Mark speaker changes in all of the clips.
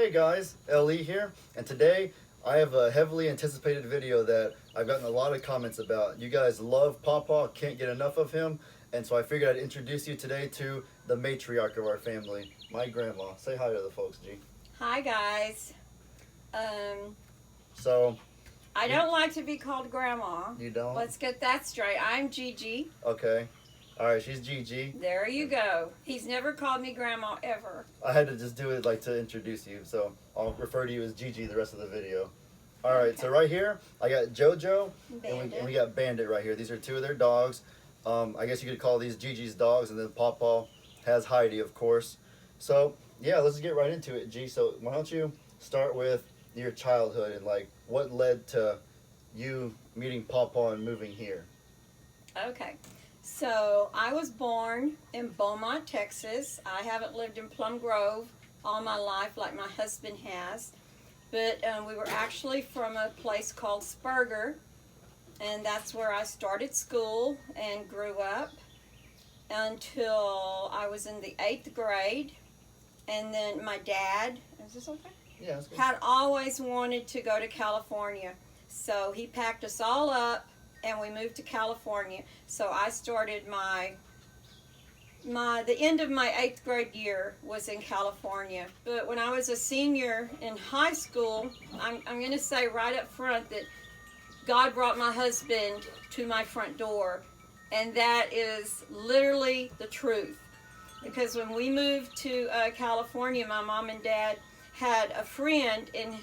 Speaker 1: Hey guys, LE here, and today I have a heavily anticipated video that I've gotten a lot of comments about. You guys love Pawpaw, can't get enough of him, and so I figured I'd introduce you today to the matriarch of our family, my grandma. Say hi to the folks, G.
Speaker 2: Hi guys.
Speaker 1: So,
Speaker 2: I don't like to be called grandma.
Speaker 1: you don't?
Speaker 2: Let's get that straight. I'm Gigi.
Speaker 1: Okay. Alright, she's Gigi.
Speaker 2: There you go. He's never called me grandma ever.
Speaker 1: I had to just do it like to introduce you, so I'll refer to you as Gigi the rest of the video. Alright, so right here, I got Jojo, and we got Bandit right here. These are two of their dogs. I guess you could call these Gigi's dogs, and then Pawpaw has Heidi, of course. So, yeah, let's get right into it, G. So, why don't you start with your childhood and, like, what led to you meeting Pawpaw and moving here?
Speaker 2: Okay. So, I was born in Beaumont, Texas. I haven't lived in Plum Grove all my life like my husband has. But we were actually from a place called Spurger, and that's where I started school and grew up until I was in the 8th grade. And then my dad, is this okay?
Speaker 1: Yeah, that's good.
Speaker 2: Had always wanted to go to California. So he packed us all up and we moved to California. So I started the end of my 8th grade year was in California. But when I was a senior in high school, I'm going to say right up front that God brought my husband to my front door. And that is literally the truth. Because when we moved to California, my mom and dad had a friend and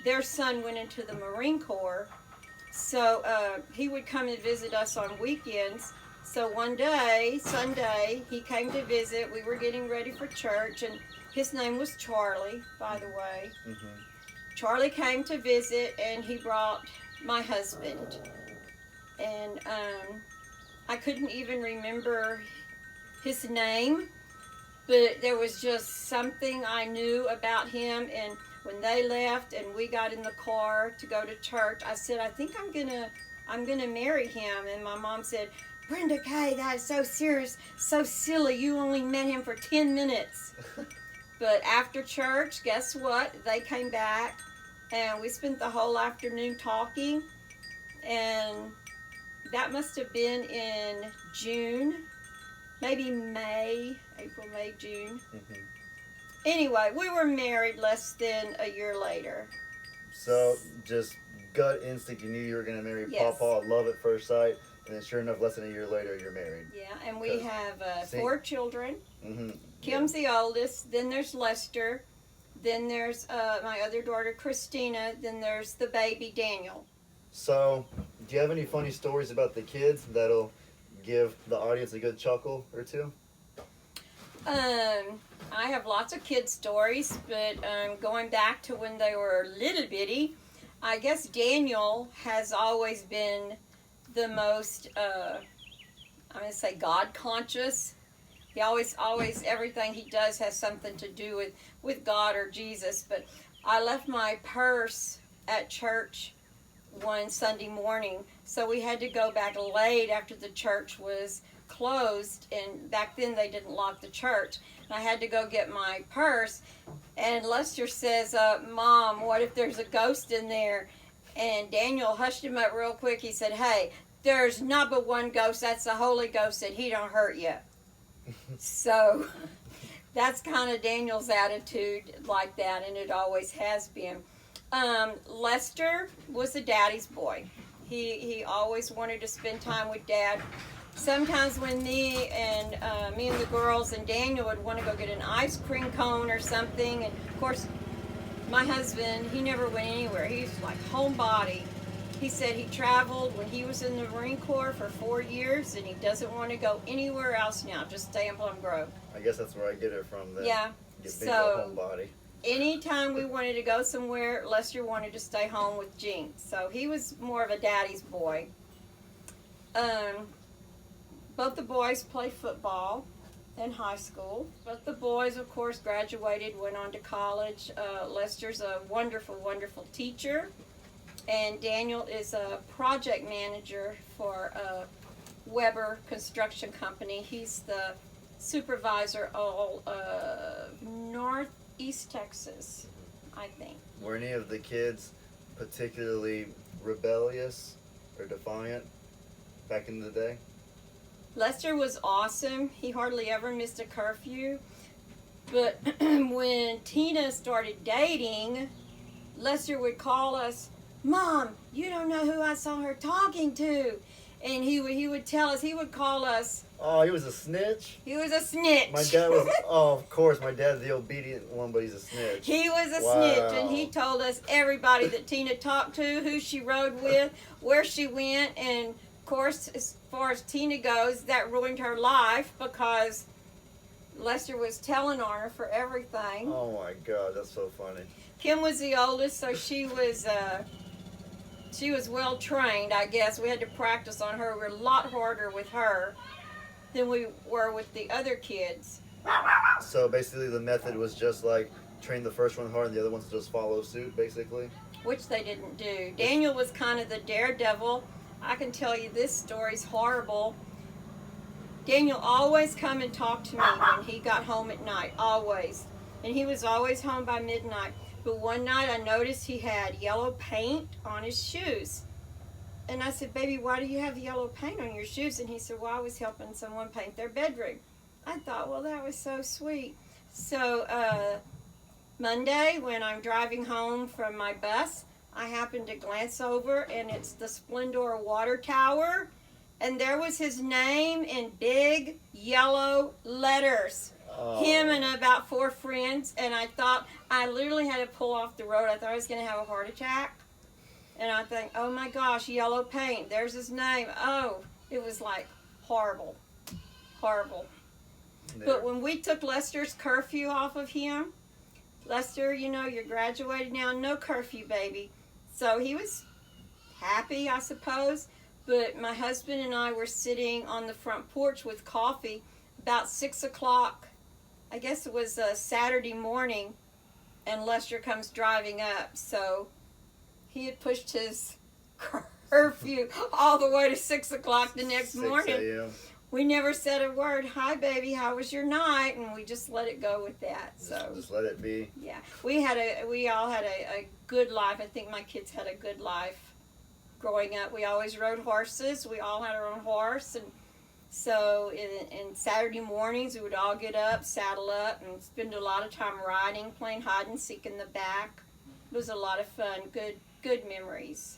Speaker 2: their son went into the Marine Corps. So he would come and visit us on weekends. So one day, Sunday, he came to visit. We were getting ready for church, and his name was Charlie, by the way.
Speaker 1: Mm-hmm.
Speaker 2: Charlie came to visit, and he brought my husband. And I couldn't even remember his name, but there was just something I knew about him. And when they left and we got in the car to go to church, I said, I think I'm gonna marry him. And my mom said, Brenda Kay, that is so serious, so silly. You only met him for 10 minutes. But after church, guess what? They came back and we spent the whole afternoon talking. And that must have been in June, maybe May, April, May, June.
Speaker 1: Mm-hmm.
Speaker 2: Anyway, we were married less than a year later.
Speaker 1: So, just gut instinct, you knew you were going to marry
Speaker 2: Yes.
Speaker 1: Pawpaw, love at first sight, and then sure enough, less than a year later, you're married.
Speaker 2: Yeah, and we have 4 children.
Speaker 1: Mm-hmm.
Speaker 2: Kim's the oldest, then there's Lester, then there's my other daughter, Christina, then there's the baby, Daniel.
Speaker 1: So, do you have any funny stories about the kids that'll give the audience a good chuckle or two?
Speaker 2: I have lots of kid stories, but going back to when they were little bitty, I guess Daniel has always been the most, I'm going to say God conscious. He always, everything he does has something to do with God or Jesus. But I left my purse at church one Sunday morning, so we had to go back late after the church was closed, and back then they didn't lock the church. And I had to go get my purse, and Lester says, Mom, what if there's a ghost in there? And Daniel hushed him up real quick. He said, hey, there's not but one ghost. That's the Holy Ghost, and he don't hurt you. So that's kind of Daniel's attitude like that, and it always has been. Lester was a daddy's boy. He always wanted to spend time with Dad. Sometimes when me and the girls and Daniel would want to go get an ice cream cone or something, and of course my husband, he never went anywhere. He's like homebody. He said he traveled when he was in the Marine Corps for 4 years, and he doesn't want to go anywhere else now, just stay in Plum Grove.
Speaker 1: I guess that's where I get it from. Then.
Speaker 2: Yeah.
Speaker 1: Get being a homebody.
Speaker 2: Anytime we wanted to go somewhere, Lester wanted to stay home with Jean. So he was more of a daddy's boy. Both the boys play football in high school. Both the boys, of course, graduated, went on to college. Lester's a wonderful, wonderful teacher. And Daniel is a project manager for Weber Construction Company. He's the supervisor all of Northeast Texas. I think.
Speaker 1: Were any of the kids particularly rebellious or defiant back in the day?
Speaker 2: Lester was awesome. He hardly ever missed a curfew. But when Tina started dating, Lester would call us, "Mom, you don't know who I saw her talking to." And he would tell us, he would call us.
Speaker 1: Oh, he was a snitch?
Speaker 2: He was a snitch.
Speaker 1: My dad was, oh, of course, my dad's the obedient one, but he's a snitch.
Speaker 2: He was a
Speaker 1: Wow.
Speaker 2: snitch, and he told us everybody that Tina talked to, who she rode with, where she went, and of course, as far as Tina goes, that ruined her life because Lester was telling on her for everything.
Speaker 1: Oh my God, that's so funny.
Speaker 2: Kim was the oldest, so she was well trained, I guess. We had to practice on her. We were a lot harder with her than we were with the other kids.
Speaker 1: So basically the method was just like train the first one hard and the other ones just follow suit, basically?
Speaker 2: Which they didn't do. Daniel was kind of the daredevil. I can tell you this story's horrible. Daniel always come and talk to me when he got home at night, always. And he was always home by midnight. But one night I noticed he had yellow paint on his shoes. And I said, "Baby, why do you have yellow paint on your shoes?" And he said, "Well, I was helping someone paint their bedroom." I thought, well, that was so sweet. So Monday, when I'm driving home from my bus, I happened to glance over, and it's the Splendor water tower. And there was his name in big yellow letters.
Speaker 1: Oh.
Speaker 2: Him and about 4 friends. And I thought, I literally had to pull off the road. I thought I was going to have a heart attack. And I think, oh my gosh, yellow paint. There's his name. Oh, it was like horrible. Horrible.
Speaker 1: Yeah.
Speaker 2: But when we took Lester's curfew off of him, Lester, you know, you're graduated now. No curfew, baby. So he was happy, I suppose. But my husband and I were sitting on the front porch with coffee about 6 o'clock. I guess it was a Saturday morning, and Lester comes driving up. So he had pushed his curfew all the way to 6 o'clock the next
Speaker 1: 6
Speaker 2: morning.
Speaker 1: a.m.
Speaker 2: We never said a word. "Hi, baby, how was your night?" And we just let it go with that. So
Speaker 1: Just let it be.
Speaker 2: yeah, we all had a good life. I think my kids had a good life growing up. We always rode horses. We all had our own horse, and so in Saturday mornings we would all get up, saddle up, and spend a lot of time riding, playing hide and seek in the back. It was a lot of fun. Good memories.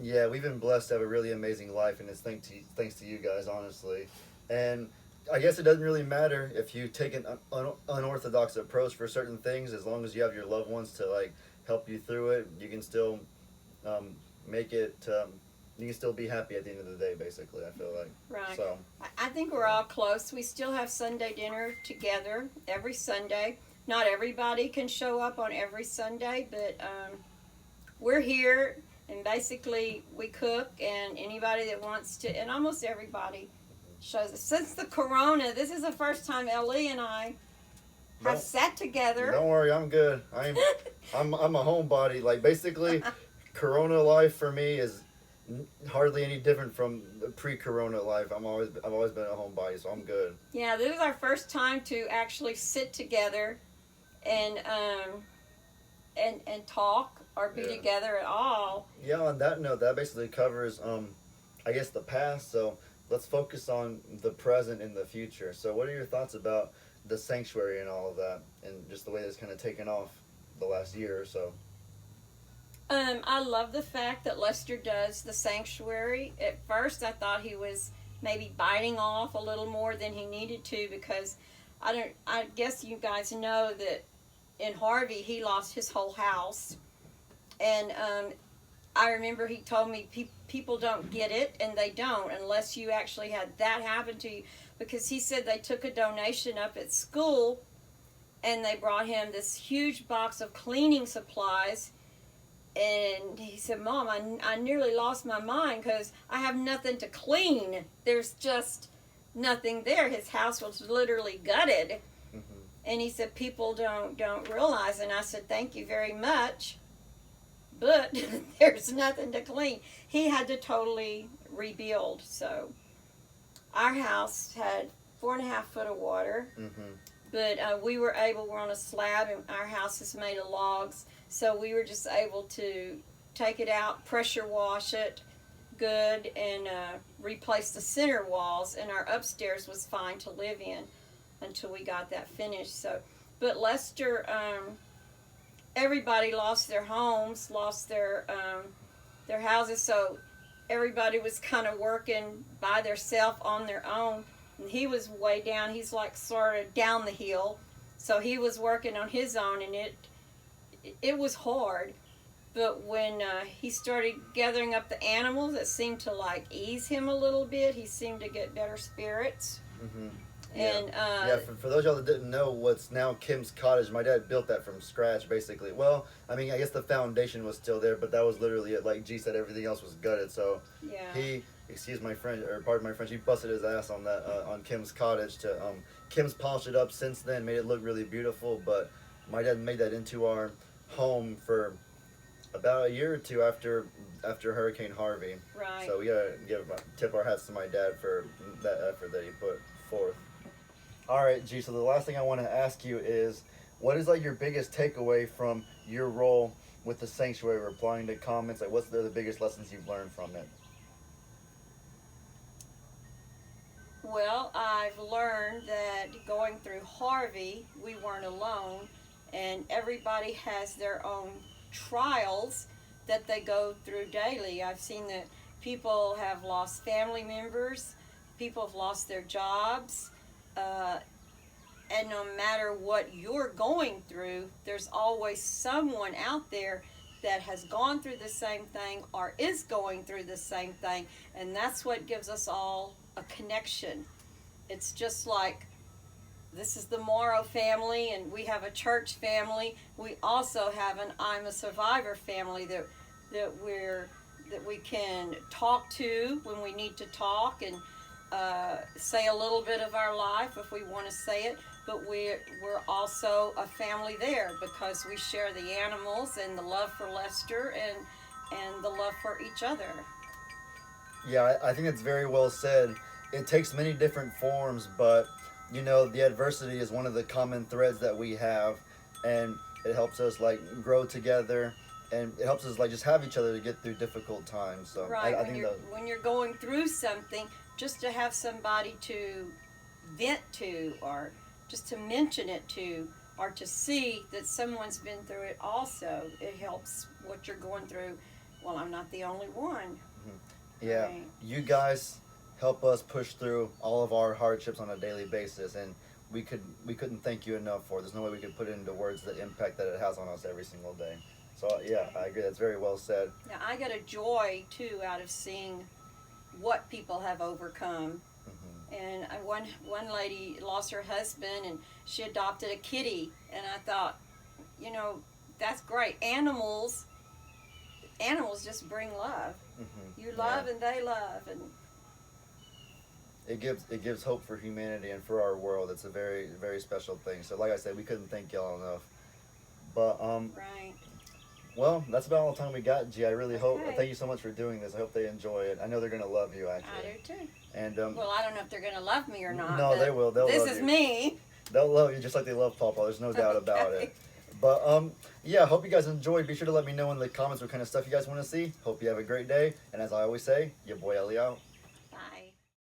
Speaker 1: Yeah, we've been blessed to have a really amazing life, and it's thanks to you guys, honestly. And I guess it doesn't really matter if you take an unorthodox approach for certain things, as long as you have your loved ones to like help you through it. You can still make it. You can still be happy at the end of the day, basically. I feel like.
Speaker 2: Right.
Speaker 1: So
Speaker 2: I think we're all close. We still have Sunday dinner together every Sunday. Not everybody can show up on every Sunday, but we're here. And basically, we cook, and anybody that wants to, and almost everybody shows up. Since the corona, this is the first time Ellie and I have sat together.
Speaker 1: Don't worry, I'm good. I'm a homebody. Like basically, corona life for me is hardly any different from the pre-corona life. I've always been a homebody, so I'm good.
Speaker 2: Yeah, this is our first time to actually sit together and talk or be together at all.
Speaker 1: Yeah, on that note, that basically covers, I guess, the past. So let's focus on the present and the future. So what are your thoughts about the sanctuary and all of that, and just the way that's kind of taken off the last year or so?
Speaker 2: I love the fact that Lester does the sanctuary. At first, I thought he was maybe biting off a little more than he needed to, because I guess you guys know that in Harvey, he lost his whole house. And I remember he told me people don't get it, and they don't unless you actually had that happen to you. Because he said they took a donation up at school, and they brought him this huge box of cleaning supplies. And he said, "Mom, I nearly lost my mind because I have nothing to clean. There's just nothing there." His house was literally gutted. Mm-hmm. And he said, people don't realize. And I said, "Thank you very much, but there's nothing to clean." He had to totally rebuild. So our house had 4.5 foot of water. Mm-hmm. But we're on a slab, and our house is made of logs, so we were just able to take it out, pressure wash it good, and replace the center walls, and our upstairs was fine to live in until we got that finished. So, but Lester, everybody lost their homes, lost their houses, so everybody was kind of working by themselves on their own. And he was way down. He's like sort of down the hill, so he was working on his own, and it was hard. But when he started gathering up the animals, it seemed to like ease him a little bit. He seemed to get better spirits.
Speaker 1: Mm-hmm.
Speaker 2: And
Speaker 1: yeah, for those of y'all that didn't know, what's now Kim's cottage, my dad built that from scratch, basically. Well, I mean, I guess the foundation was still there, but that was literally it. Like G said, everything else was gutted. So
Speaker 2: yeah.
Speaker 1: he, excuse my French, or pardon my French, he busted his ass on that on Kim's cottage. Kim's polished it up since then, made it look really beautiful. But my dad made that into our home for about a year or two after Hurricane Harvey.
Speaker 2: Right.
Speaker 1: So we gotta tip our hats to my dad for that effort that he put forth. All right, G, so the last thing I want to ask you is, what is like your biggest takeaway from your role with the sanctuary, replying to comments? Like, what's the biggest lessons you've learned from it?
Speaker 2: Well, I've learned that going through Harvey, we weren't alone, and everybody has their own trials that they go through daily. I've seen that people have lost family members, people have lost their jobs, and no matter what you're going through, there's always someone out there that has gone through the same thing or is going through the same thing, and that's what gives us all a connection. It's just like, this is the Morrow family, and we have a church family. We also have an I'm a Survivor family that we can talk to when we need to talk, and say a little bit of our life if we want to say it. But we're also a family there because we share the animals and the love for Lester and the love for each other.
Speaker 1: Yeah, I think it's very well said. It takes many different forms, but you know, the adversity is one of the common threads that we have, and it helps us like grow together, and it helps us like just have each other to get through difficult times. So
Speaker 2: right,
Speaker 1: I think
Speaker 2: when you're going through something, just to have somebody to vent to, or just to mention it to, or to see that someone's been through it also, it helps what you're going through. Well, I'm not the only one.
Speaker 1: Mm-hmm. Yeah,
Speaker 2: right.
Speaker 1: You guys help us push through all of our hardships on a daily basis, and we couldn't thank you enough for it. There's no way we could put it into words the impact that it has on us every single day. So yeah, I agree. That's very well said.
Speaker 2: Yeah, I get a joy too out of seeing what people have overcome. And one lady lost her husband, and she adopted a kitty, and I thought, you know, that's great. Animals just bring love. Mm-hmm. You love, and they love, and
Speaker 1: it gives hope for humanity and for our world. It's a very, very special thing. So like I said, we couldn't thank y'all enough. But
Speaker 2: right.
Speaker 1: Well, that's about all the time we got, G. I really hope. Thank you so much for doing this. I hope they enjoy it. I know they're gonna love you, actually.
Speaker 2: I do too.
Speaker 1: And
Speaker 2: well, I don't know if they're gonna love me or not.
Speaker 1: No, they will. They'll love you.
Speaker 2: This is me.
Speaker 1: They'll love you just like they love Pawpaw. There's no doubt about it. But yeah, hope you guys enjoyed. Be sure to let me know in the comments what kind of stuff you guys want to see. Hope you have a great day. And as I always say, your boy Ellie out.